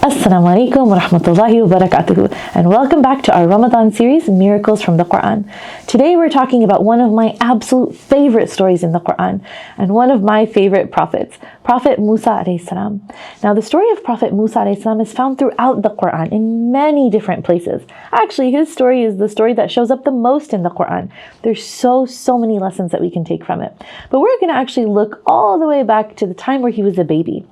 Assalamu alaikum wa rahmatullahi wa barakatuhu, and welcome back to our Ramadan series, Miracles from the Qur'an. Today we're talking about one of my absolute favorite stories in the Qur'an, and one of my favorite prophets, Prophet Musa alayhi salam. Now the story of Prophet Musa alayhi salam is found throughout the Qur'an in many different places. Actually, his story is the story that shows up the most in the Qur'an. There's so many lessons that we can take from it. But we're going to actually look all the way back to the time where he was a baby.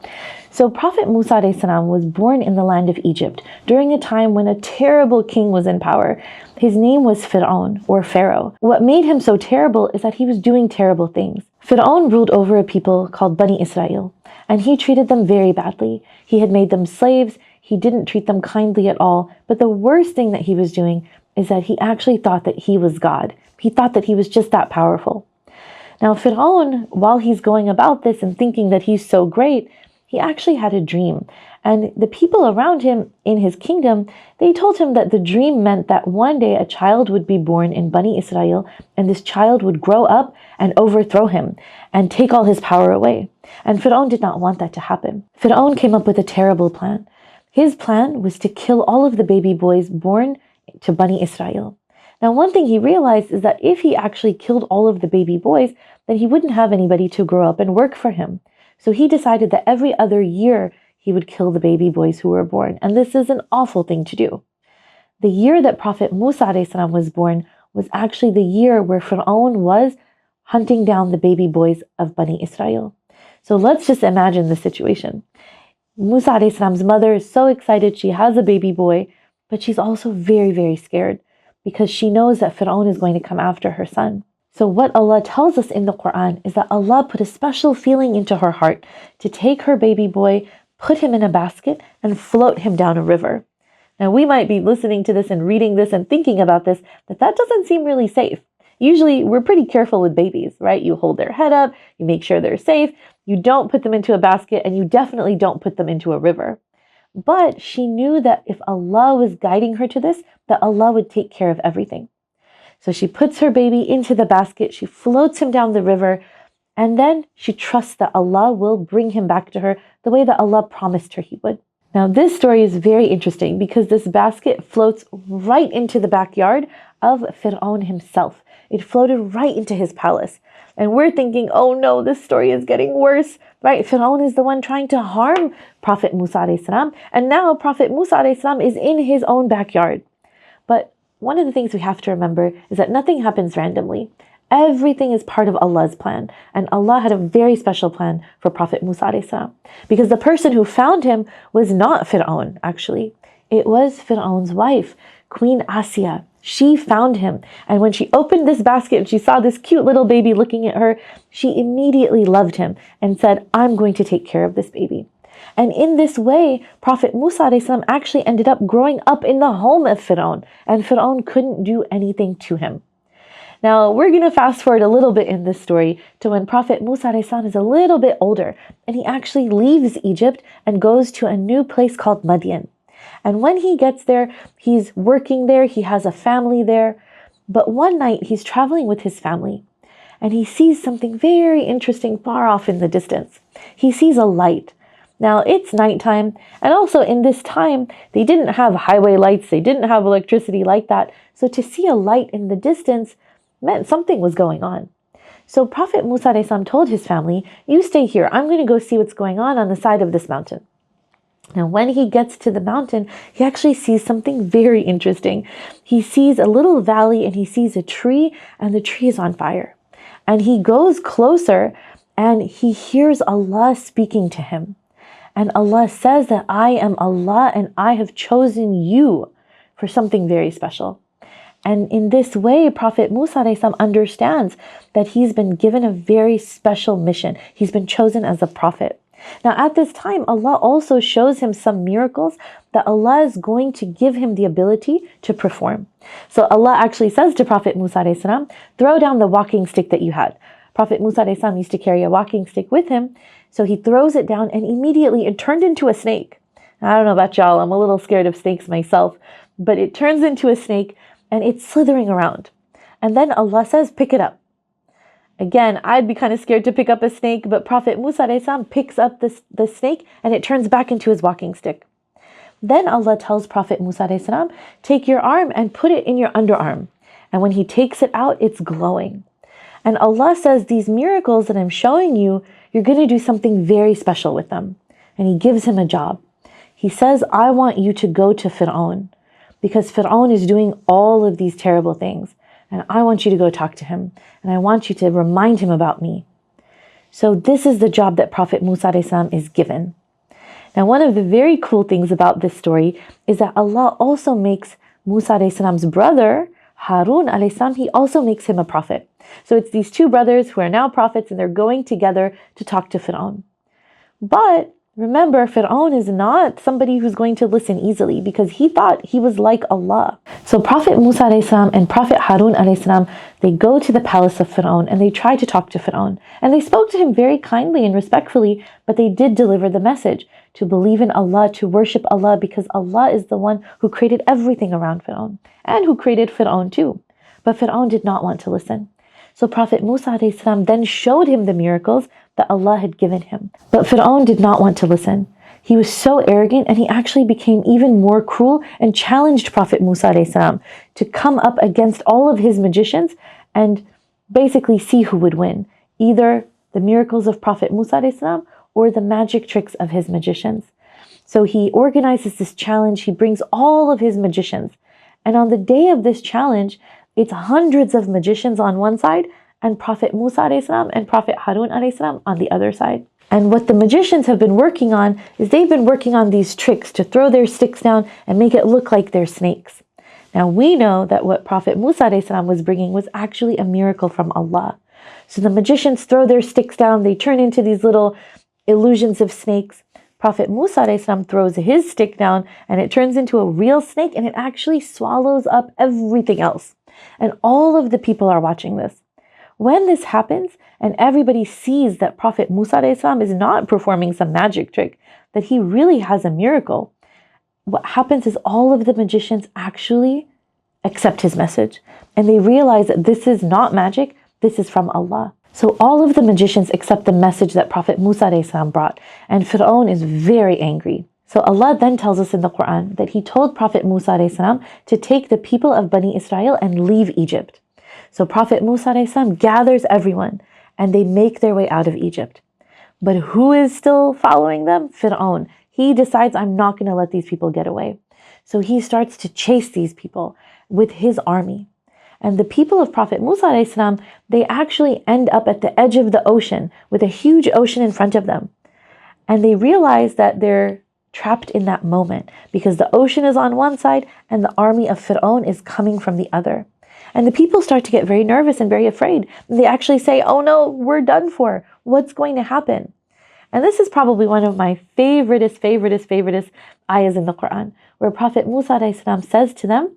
So Prophet Musa alayhi salam was born in the land of Egypt during a time when a terrible king was in power. His name was Fir'aun, or Pharaoh. What made him so terrible is that he was doing terrible things. Fir'aun ruled over a people called Bani Israel, and he treated them very badly. He had made them slaves. He didn't treat them kindly at all. But the worst thing that he was doing is that he actually thought that he was God. He thought that he was just that powerful. Now Fir'aun, while he's going about this and thinking that he's so great, he actually had a dream, and the people around him in his kingdom, they told him that the dream meant that one day a child would be born in Bani Israel, and this child would grow up and overthrow him and take all his power away. And Fir'aun did not want that to happen. Fir'aun came up with a terrible plan. His plan was to kill all of the baby boys born to Bani Israel. Now, one thing he realized is that if he actually killed all of the baby boys, then he wouldn't have anybody to grow up and work for him. So he decided that every other year he would kill the baby boys who were born. And this is an awful thing to do. The year that Prophet Musa alayhi salam was born was actually the year where Fir'aun was hunting down the baby boys of Bani Israel. So let's just imagine the situation. Musa alayhi salam's mother is so excited she has a baby boy, but she's also very scared because she knows that Fir'aun is going to come after her son. So what Allah tells us in the Qur'an is that Allah put a special feeling into her heart to take her baby boy, put him in a basket, and float him down a river. Now we might be listening to this and reading this and thinking about this, that doesn't seem really safe. Usually we're pretty careful with babies, right? You hold their head up, you make sure they're safe, you don't put them into a basket, and you definitely don't put them into a river. But she knew that if Allah was guiding her to this, that Allah would take care of everything. So she puts her baby into the basket, she floats him down the river, and then she trusts that Allah will bring him back to her the way that Allah promised her he would. Now this story is very interesting because this basket floats right into the backyard of Fir'aun himself. It floated right into his palace. And we're thinking, oh no, this story is getting worse, right? Fir'aun is the one trying to harm Prophet Musa alayhi salam, and now Prophet Musa alayhi salam is in his own backyard. But one of the things we have to remember is that nothing happens randomly. Everything is part of Allah's plan. And Allah had a very special plan for Prophet Musa alayhi salam. Because the person who found him was not Fir'aun, actually. It was Fir'aun's wife, Queen Asiya. She found him. And when she opened this basket and she saw this cute little baby looking at her, she immediately loved him and said, I'm going to take care of this baby. And in this way, Prophet Musa alayhi salam actually ended up growing up in the home of Fir'aun, and Fir'aun couldn't do anything to him. Now, we're going to fast forward a little bit in this story to when Prophet Musa alayhi salam is a little bit older, and he actually leaves Egypt and goes to a new place called Madian. And when he gets there, he's working there, he has a family there. But one night, he's traveling with his family, and he sees something very interesting far off in the distance. He sees a light. Now, it's nighttime, and also in this time, they didn't have highway lights, they didn't have electricity like that, so to see a light in the distance meant something was going on. So Prophet Musa alayhi salam told his family, you stay here, I'm going to go see what's going on the side of this mountain. Now, when he gets to the mountain, he actually sees something very interesting. He sees a little valley, and he sees a tree, and the tree is on fire. And he goes closer, and he hears Allah speaking to him. And Allah says that I am Allah and I have chosen you for something very special. And in this way, Prophet Musa alayhi salam understands that he's been given a very special mission. He's been chosen as a prophet. Now at this time, Allah also shows him some miracles that Allah is going to give him the ability to perform. So Allah actually says to Prophet Musa alayhi salam, throw down the walking stick that you had. Prophet Musa alayhi salam used to carry a walking stick with him. So he throws it down and immediately it turned into a snake. I don't know about y'all, I'm a little scared of snakes myself, but it turns into a snake and it's slithering around. And then Allah says, pick it up. Again, I'd be kind of scared to pick up a snake, but Prophet Musa alayhi salam picks up the snake and it turns back into his walking stick. Then Allah tells Prophet Musa alayhi salam, take your arm and put it in your underarm. And when he takes it out, it's glowing. And Allah says, these miracles that I'm showing you, you're going to do something very special with them. And He gives him a job. He says, I want you to go to Fir'aun, because Fir'aun is doing all of these terrible things. And I want you to go talk to him. And I want you to remind him about me. So this is the job that Prophet Musa alayhi salam is given. Now, one of the very cool things about this story is that Allah also makes Musa alayhi salam's brother, Harun alayhi salam, He also makes him a prophet. So it's these two brothers who are now prophets, and they're going together to talk to Fir'aun. But remember, Fir'aun is not somebody who's going to listen easily, because he thought he was like Allah. So Prophet Musa alayhi salam and Prophet Harun alayhi salam, they go to the palace of Fir'aun and they try to talk to Fir'aun. And they spoke to him very kindly and respectfully, but they did deliver the message to believe in Allah, to worship Allah, because Allah is the one who created everything around Fir'aun and who created Fir'aun too. But Fir'aun did not want to listen. So Prophet Musa alayhi salam then showed him the miracles that Allah had given him. But Fir'aun did not want to listen. He was so arrogant, and he actually became even more cruel and challenged Prophet Musa alayhi salam to come up against all of his magicians and basically see who would win, either the miracles of Prophet Musa alayhi salam or the magic tricks of his magicians. So he organizes this challenge. He brings all of his magicians. And on the day of this challenge, it's hundreds of magicians on one side and Prophet Musa alayhi salam and Prophet Harun alayhi salam on the other side. And what the magicians have been working on is they've been working on these tricks to throw their sticks down and make it look like they're snakes. Now we know that what Prophet Musa alayhi salam was bringing was actually a miracle from Allah. So the magicians throw their sticks down, they turn into these little illusions of snakes. Prophet Musa alayhi salam throws his stick down and it turns into a real snake, and it actually swallows up everything else. And all of the people are watching this. When this happens and everybody sees that Prophet Musa alayhi salam is not performing some magic trick, that he really has a miracle, what happens is all of the magicians actually accept his message. And they realize that this is not magic, this is from Allah. So all of the magicians accept the message that Prophet Musa alayhi salam brought. And Fir'aun is very angry. So Allah then tells us in the Qur'an that He told Prophet Musa alayhi salam to take the people of Bani Israel and leave Egypt. So Prophet Musa alayhi salam gathers everyone and they make their way out of Egypt. But who is still following them? Fir'aun. He decides, I'm not going to let these people get away. So he starts to chase these people with his army. And the people of Prophet Musa alayhi salam, they actually end up at the edge of the ocean with a huge ocean in front of them. And they realize that they're trapped in that moment because the ocean is on one side and the army of Fir'aun is coming from the other. And the people start to get very nervous and very afraid. They actually say, oh no, we're done for. What's going to happen? And this is probably one of my favoriteest ayahs in the Qur'an, where Prophet Musa alayhi salam says to them,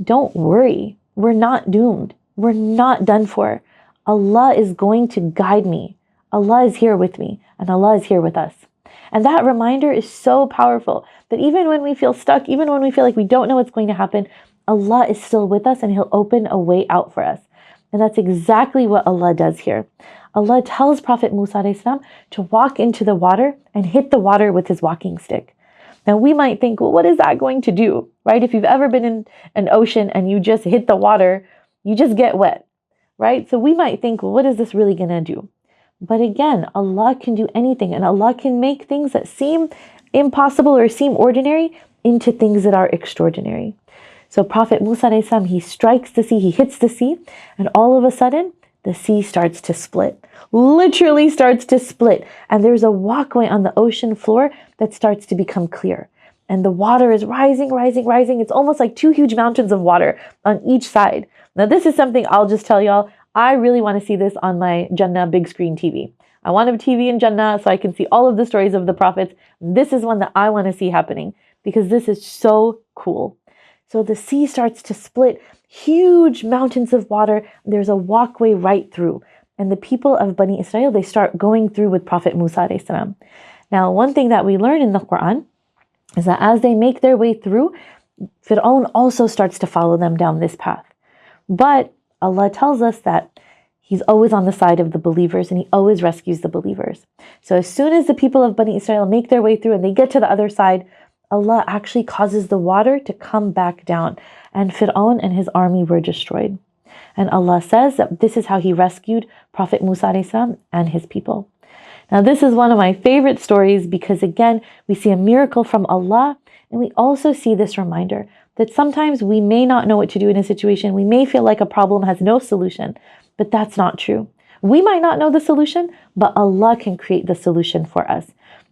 don't worry, we're not doomed. We're not done for. Allah is going to guide me. Allah is here with me, and Allah is here with us. And that reminder is so powerful that even when we feel stuck, even when we feel like we don't know what's going to happen, Allah is still with us and He'll open a way out for us. And that's exactly what Allah does here. Allah tells Prophet Musa alayhi salam to walk into the water and hit the water with his walking stick. Now we might think, well, what is that going to do? Right? If you've ever been in an ocean and you just hit the water, you just get wet. Right? So we might think, well, what is this really going to do? But again, Allah can do anything, and Allah can make things that seem impossible or seem ordinary into things that are extraordinary. So Prophet Musa alayhi salam, he strikes the sea, he hits the sea, and all of a sudden, the sea starts to split. Literally starts to split. And there's a walkway on the ocean floor that starts to become clear. And the water is rising. It's almost like two huge mountains of water on each side. Now this is something I'll just tell y'all, I really want to see this on my Jannah big screen TV. I want a TV in Jannah so I can see all of the stories of the prophets. This is one that I want to see happening because this is so cool. So the sea starts to split, huge mountains of water. There's a walkway right through. And the people of Bani Israel, they start going through with Prophet Musa alayhi salam. Now, one thing that we learn in the Qur'an is that as they make their way through, Fir'aun also starts to follow them down this path. But Allah tells us that He's always on the side of the believers and He always rescues the believers. So as soon as the people of Bani Israel make their way through and they get to the other side, Allah actually causes the water to come back down, and Fir'aun and his army were destroyed. And Allah says that this is how He rescued Prophet Musa a.s. and his people. Now, this is one of my favorite stories because, again, we see a miracle from Allah, and we also see this reminder that sometimes we may not know what to do in a situation. We may feel like a problem has no solution, but that's not true. We might not know the solution, but Allah can create the solution for us.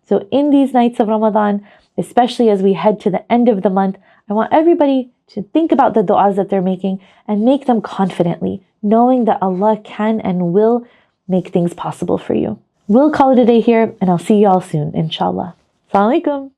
So in these nights of Ramadan, especially as we head to the end of the month, I want everybody to think about the du'as that they're making and make them confidently, knowing that Allah can and will make things possible for you. We'll call it a day here, and I'll see you all soon, inshallah. Assalamu alaikum.